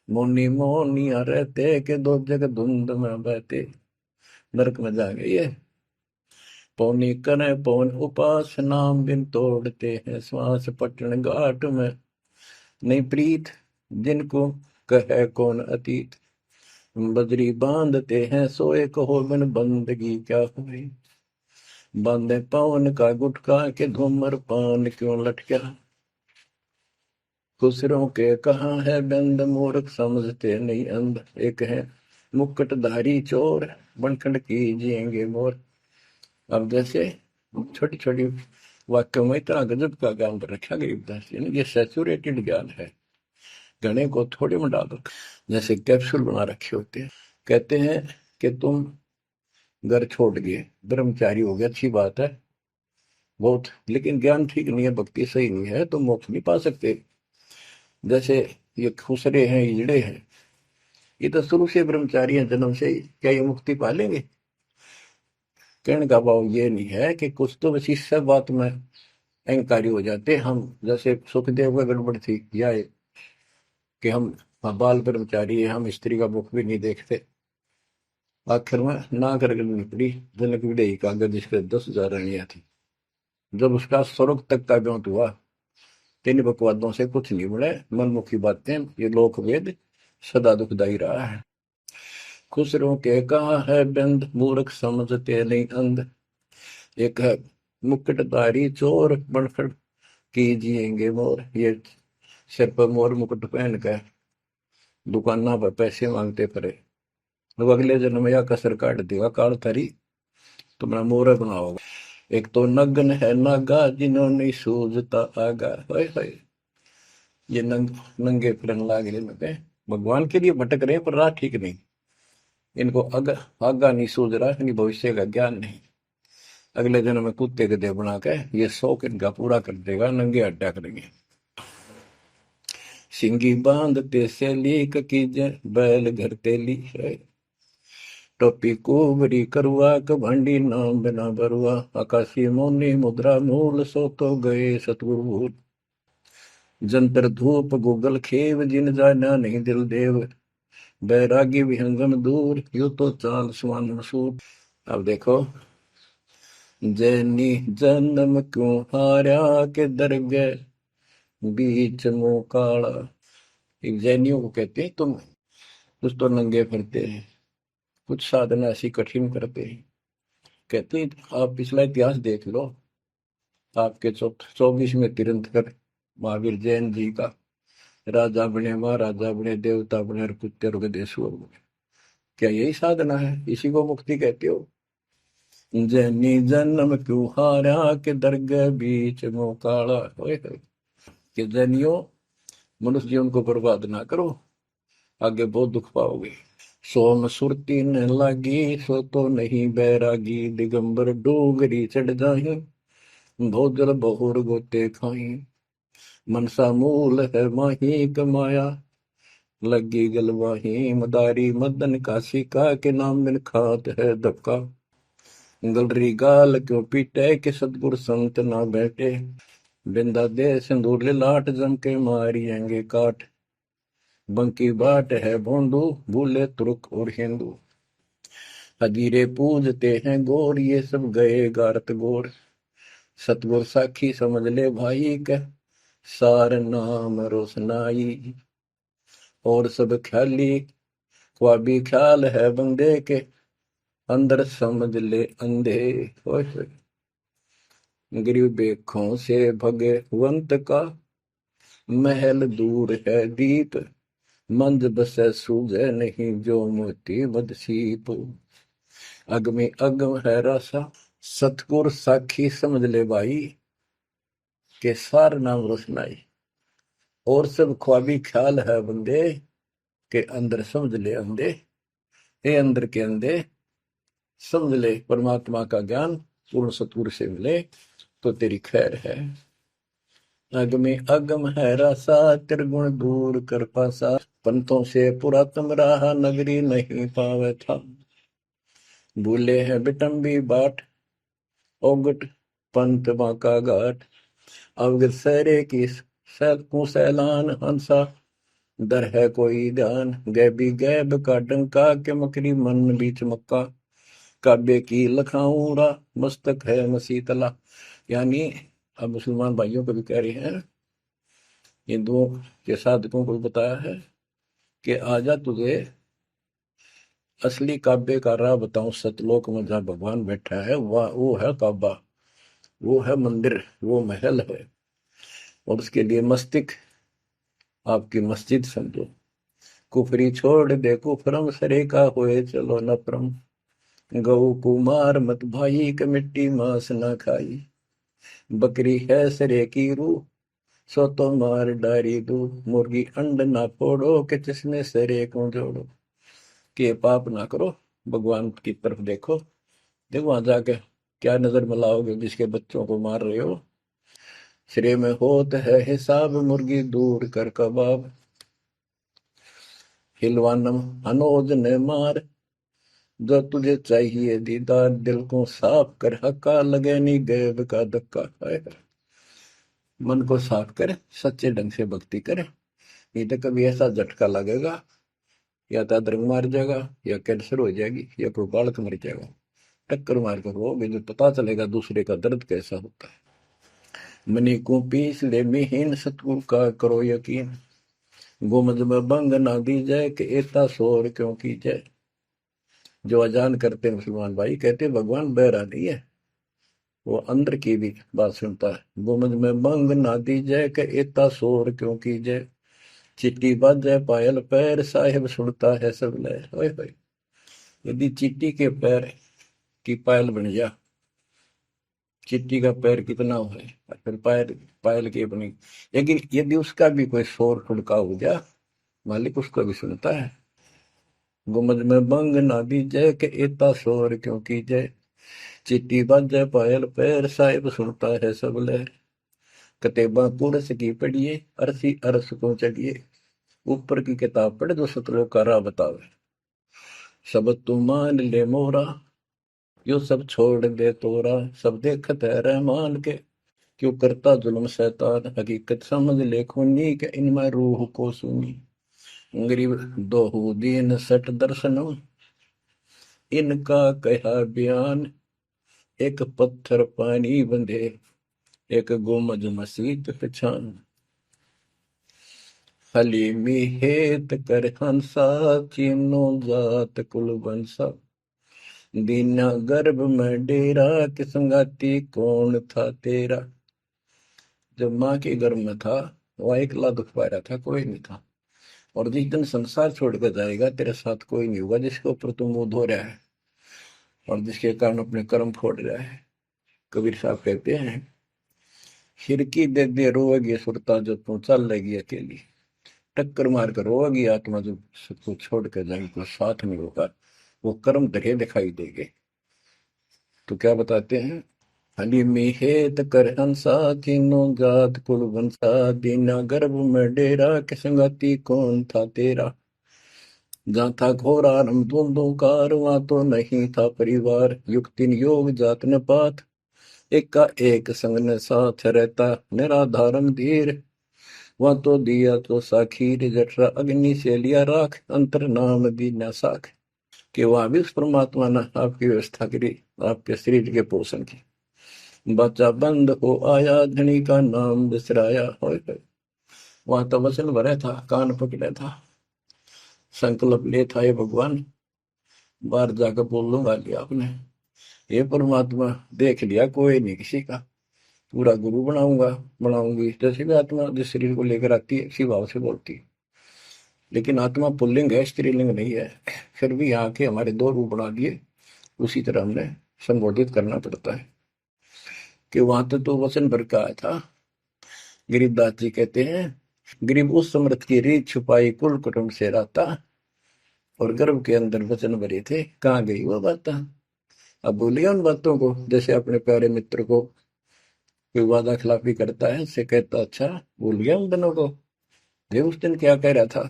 S1: मौनी मौनिया रहते के दो जग धुंध में बहते, नरक में जाएंगे ये। पौनी करे पवन उपास नाम बिन तोड़ते हैं श्वास पटन घाट में, नहीं प्रीत जिनको कहे कौन अतीत, बजरी बांधते हैं सोए कहो बिन बंदगी क्या हुई, बांधे पवन का गुटका के धूमर पान क्यों लटका, खुसरों के कहाँ है बंद मूर्ख समझते नहीं अंध, एक है मुकुटधारी चोर बनखंड कीजिएंगे मोर। अब जैसे छोटी छोटी वाक्यों में इतना गजब का ज्ञान रखा गरीबदास जी ने, ये सैचुरेटेड ज्ञान है, गणे को थोड़े में डाल रखा, जैसे कैप्सूल बना रखे होते हैं। कहते हैं कि तुम घर छोड़ गए, ब्रह्मचारी हो गया, अच्छी बात है बहुत, लेकिन ज्ञान ठीक नहीं है, भक्ति सही नहीं है, तो मोक्ष नहीं पा सकते। जैसे ये खुसरे हैं, इजड़े हैं, ये तो शुरू से ब्रह्मचारी हैं जन्म से ही, क्या ये मुक्ति पा लेंगे? कहने का भाव ये नहीं है कि कुछ तो बस इस सब बात में अहंकारी हो जाते हम, जैसे सुखदेव को गड़बड़ थी या कि हम बाल ब्रह्मचारी है, हम स्त्री का मुख भी नहीं देखते, आखिर में ना करके निकली जनक विदेही कागज जिसके 10,000 रानियां थी। जब उसका स्वर्ग तक का ब्योंत हुआ, तीन बकवादों से कुछ नहीं बने, मनमुखी बातें, ये लोक वेद सदा दुखदाई रहा है। खुसरों के कहा है बंद मूर्ख समझते नहीं अंध, एक है मुकुटधारी चोर बनखड़ कीजिएंगे मोर, ये सिर पर मोर मुकुट पहन कर दुकाना पर पैसे मांगते पड़े, तो अगले जन्म में या कसर काट देगा काल थारी, तुम्हारा मोर बनाओगा। एक तो नग्न है नागा जिन्होंने सूझता आगा, हाय ये नंगे फिरन लाग रहे में, भगवान के लिए भटक रहे हैं पर राह ठीक नहीं, इनको आगा नहीं सूझ रहा, इनकी भविष्य का ज्ञान नहीं, अगले जन्म में कुत्ते गधे बना के ये शौक इनका पूरा कर देगा, नंगे अड्डा करेंगे। सिंगी बांधते से लीक की बैल घर तेली है, टोपी कुबरी करुआ कभंडी नाम बिना बरुआ, आकाशी मोनी मुद्रा मूल सो तो गए सतगुरु भूल, जंतर धूप गूगल खेव जिन जाना नहीं दिल देव, बैरागी विहंगम दूर यू तो चाल सुवन मसूर। अब देखो, जैनी जन्म क्यों हारा के दरगह बीच मुंह काला, एक जैनियों को कहते हैं तुम कुछ तो नंगे फिरते हैं, कुछ साधना ऐसी कठिन करते हैं, कहते हैं आप पिछला इतिहास देख लो, आपके 24वें तीर्थंकर महावीर जैन जी का, राजा बने महाराजा बने देवता बने और कुत्ते रुगदेश्वर बने, क्या यही साधना है? इसी को मुक्ति कहते हो? जैनी जन्म क्यों हारा के दरगह बीच मुंह काला, कि जैनियों मनुष्य जीवन को बर्बाद ना करो, आगे बहुत दुख पाओगे। सोम सुरती न लागी सो तो नहीं बैरागी, दिगंबर डोगरी चढ़ जाही भोजल बहुर गोते खाई, मनसा मूल है माही कमाया लगी गलवाही, मदारी मदन काशी का के नाम बिन खात है धक्का, गलरी गाल क्यों पीटे के सतगुर संत ना बैठे, बिंदा दे सिंदूर लाट जम के मारियेंगे काट, बंकी बाट है भोंदू भूले तुर्क और हिंदू, हजीरे पूजते हैं गोर ये सब गए गारत गोर, सतगुर साखी समझ ले भाई के सार नाम रोशनाई, और सब ख्याली ख्वाबी ख्याल है बंदे के अंदर समझ ले अंधे, गरीब बेखों से भगवंत का महल दूर है दीप, मंद बसे सूझे नहीं जो मोती बदसीप, अगमी अगम है रासा सतगुर साखी समझ ले भाई के सार नाम रोशनाई, और सब ख्वाबी ख्याल है बंदे के अंदर समझ ले अंधे, हे अंदर के अंधे समझ ले परमात्मा का ज्ञान पूर्ण सतगुरु से मिले तो तेरी खैर है। अगमे अगम है रासा, त्रिगुण दूर कर पासा। पंथों से पुरातन रहा, नगरी नहीं पावे था। भूले हैं बिटम्बी बाट, ओगट पंथ बांका घाट। अवगत सहरे की सैलकों सैलान हंसा, दर है कोई ध्यान। गैबी गैब का डंका, के मकरी मन बीच मक्का। काबे की लखाऊरा, मस्तक है मसीतला। यानी अब मुसलमान भाइयों को भी कह रहे हैं, हिंदुओं के साधकों को भी बताया है कि आजा तुझे असली काबे का राह बताऊं। सतलोक में जहाँ भगवान बैठा है वह वो है काबा, वो है मंदिर, वो महल है। और उसके लिए मस्तिष्क आपकी मस्जिद समझो। कुफरी छोड़ दे कुफरम, सरे का होए चलो न परम। गऊ कुमार मत भाई, के मिट्टी मांस न खाई। बकरी है सरे की रूह, सो तो मार डारी दू। मुर्गी अंड ना फोड़ो, के जिसने सरे को जोड़ो। कि पाप ना करो, भगवान की तरफ देखो। देखो वहां जाके क्या नजर मिलाओगे, जिसके बच्चों को मार रहे हो। श्रेय में होत है हिसाब, मुर्गी दूर कर कबाब। हिलवानम अनोज ने मार, जो तुझे चाहिए दीदार। दिल को साफ कर, हक्का लगे नहीं गैब का धक्का। मन को साफ कर, सच्चे ढंग से भक्ति करे। नहीं तो कभी ऐसा झटका लगेगा, या तो अदरंग मार जाएगा, या कैंसर हो जाएगी, या कोई बालक मर जाएगा। टक्कर मार कर रोगे जो पता चलेगा दूसरे का दर्द कैसा होता है। मनी को पीस ले मिहीन, सतगुरु का करो यकीन। गुमज में बंग ना दी जाए, कि एता शोर क्यों की जाए। जो अजान करते मुसलमान भाई कहते भगवान बहरा नहीं है, वो अंदर की भी बात सुनता है। गुमज में बंग ना दी जाए, कि एता शोर क्यों की जाए। चिट्टी बाजे पायल पैर, साहिब सुनता है सब लय। ओए होए, यदि चींटी के पैर की पायल बन जा, चींटी का पैर कितना हो है, और फिर पायल पायल की बनी। लेकिन यदि उसका भी कोई शोर खुड़का हो जा, मालिक उसको भी सुनता है। गुमज में बंग ना दी जय, के एता शोर क्यों की जय। चिट्टी बाजे पायल पैर, साहिब सुनता है सब लहर। कतेबा पुरस की पढ़िए, अरसी अरस को चढ़िए। ऊपर की किताब पढ़, जो सतलोक का राह बतावे। सब तू मान ले मोरा, यो सब छोड़ दे तोरा। सब देखत है रहमान के, क्यों करता जुल्म शैतान। हकीकत समझ ले खूनी, के इनमें रूह को सुनी। गरीब दोहू दीन सट दर्शनम, इनका कहा बयान। एक पत्थर पानी बंधे, एक गुमज मसीत पहचान। हलीमी हेत कर हंसा, चीनो जात कुल बंसा। दीना गर्भ में डेरा, कि संगाती कौन था तेरा। जब माँ के गर्भ में था वह अकेला दुख पा रहा था, कोई नहीं था। और जिस दिन संसार छोड़कर जाएगा, तेरे साथ कोई नहीं होगा जिसके ऊपर तू मुंह धो रहा है और जिसके कारण अपने कर्म फोड़ रहा है। कबीर साहब कहते हैं, खिड़की दे दे रोएगी सुरता, जो तू चल लेगी अकेली। टक्कर मार कर रोएगी आत्मा, जो सबको छोड़ कर जाएगी, कोई साथ नहीं होगा। वो कर्म धरे दिखाई देंगे। तो क्या बताते हैं, हली में हेत कर हंसा, तीनों जात कुल वंशा। दीना गर्भ में डेरा, के संगाती कौन था तेरा। जहाँ था घोर आरंभ धुंधुकार, वहां तो नहीं था परिवार। युक्तिन योग जात न पात, एक का एक संग न साथ रहता। निराधारम धीर, वहां तो दिया तो साखीर। जठरा अग्नि से लिया राख, अंतर नाम दीना साख। कि वहां भी उस परमात्मा ने आपकी व्यवस्था करी, आपके शरीर के पोषण की। बच्चा बंद हो आया, धनी का नाम बिसराया। हो वहां तो वचन भरे था, कान पकड़े था, संकल्प ले था, ये भगवान बाहर जाकर बोल लूंगा लिया आपने। ये परमात्मा देख लिया कोई नहीं किसी का, पूरा गुरु बनाऊंगा बनाऊंगी। जैसे भी आत्मा जिस शरीर को लेकर आती है, इसी भाव से बोलती है। लेकिन आत्मा पुल्लिंग है, स्त्रीलिंग नहीं है। फिर भी यहाँ के हमारे दो रूप बना दिए, उसी तरह हमने संबोधित करना पड़ता है। कि वहां तो वचन भर का आया था। गरीबदास जी कहते हैं, गरीब उस समृद्ध की रीत छुपाई, कुल कुटुंब से रहता। और गर्भ के अंदर वचन भरे थे, कहाँ गई वो बात। अब भूलिए उन बातों को, जैसे अपने प्यारे मित्र को कोई वादा खिलाफी करता है, उससे कहता अच्छा भूल गया उन दिनों को, ये उस दिन क्या कह रहा था।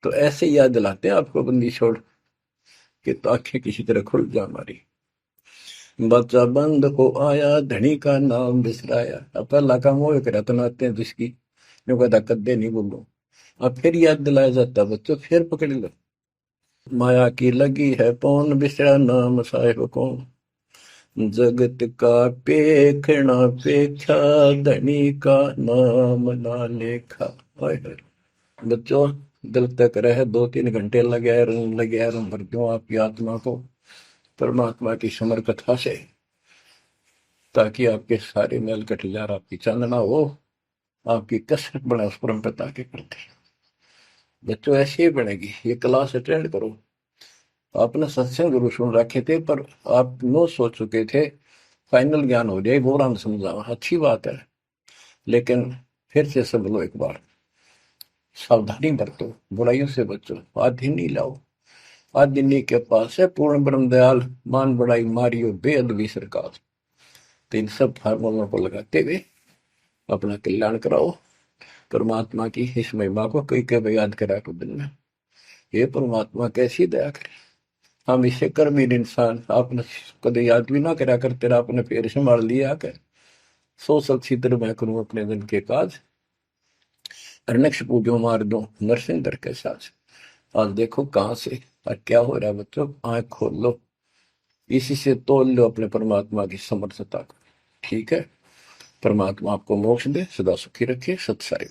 S1: तो ऐसे याद दिलाते हैं आपको बंदी छोड़ कि तो आंखें किसी तरह खुल जा हमारी। बच्चा बंद हो आया, धनी का नाम बिसराया। अब पहला काम वो एक रत्न आते हैं जिसकी जो कहता कद्दे नहीं बोलो। अब फिर याद दिलाया जाता है बच्चों, फिर पकड़ लो। माया की लगी है पौन, बिसरा नाम साहिब कौन। जगत का पेखना पेखा, धनी का नाम ना लेखा। हाय हाय। बच्चों दिल तक रहे 2-3 घंटे लगे रहूं भर दूं आपकी आत्मा को परमात्मा की समर कथा से, ताकि आपके सारे मैल कट जाए, आपकी चांदना हो, आपकी कसरत बने उस परम पिता के प्रति। बच्चों ऐसे ही बनेगी। ये क्लास अटेंड करो। आपने सत्संग जरूर सुन रखे थे, पर आप नो सोच चुके थे फाइनल ज्ञान हो जाए, वो राम समझा, अच्छी बात है, लेकिन फिर से सब लो एक बार। सावधानी बरतो, बुराइयों से बचो, आधिनी लाओ। आधिनी के पास है पूर्ण ब्रह्म दयाल, मान बड़ाई मारियो बेअदबी सरकार। तो इन सब फार्मूलों को लगाते हुए अपना कल्याण कराओ। परमात्मा की इस महिमा को कई कई याद करा को दिन में, ये परमात्मा कैसी दया करे। हम इसे कर्महीन इंसान, आपने कदे याद भी ना करा कर, तेरा अपने पैर संभाल लिया कर। सो सब छिद्र मैं करूं अपने दिन के काज, अरनक्ष पूजो मार दो नरसिंह दर के साथ। आज देखो कहां से और क्या हो रहा है बच्चों, आंख खोल लो, इसी से तोल लो अपने परमात्मा की समर्थता को। ठीक है, परमात्मा आपको मोक्ष दे, सदा सुखी रखे। सत्साई।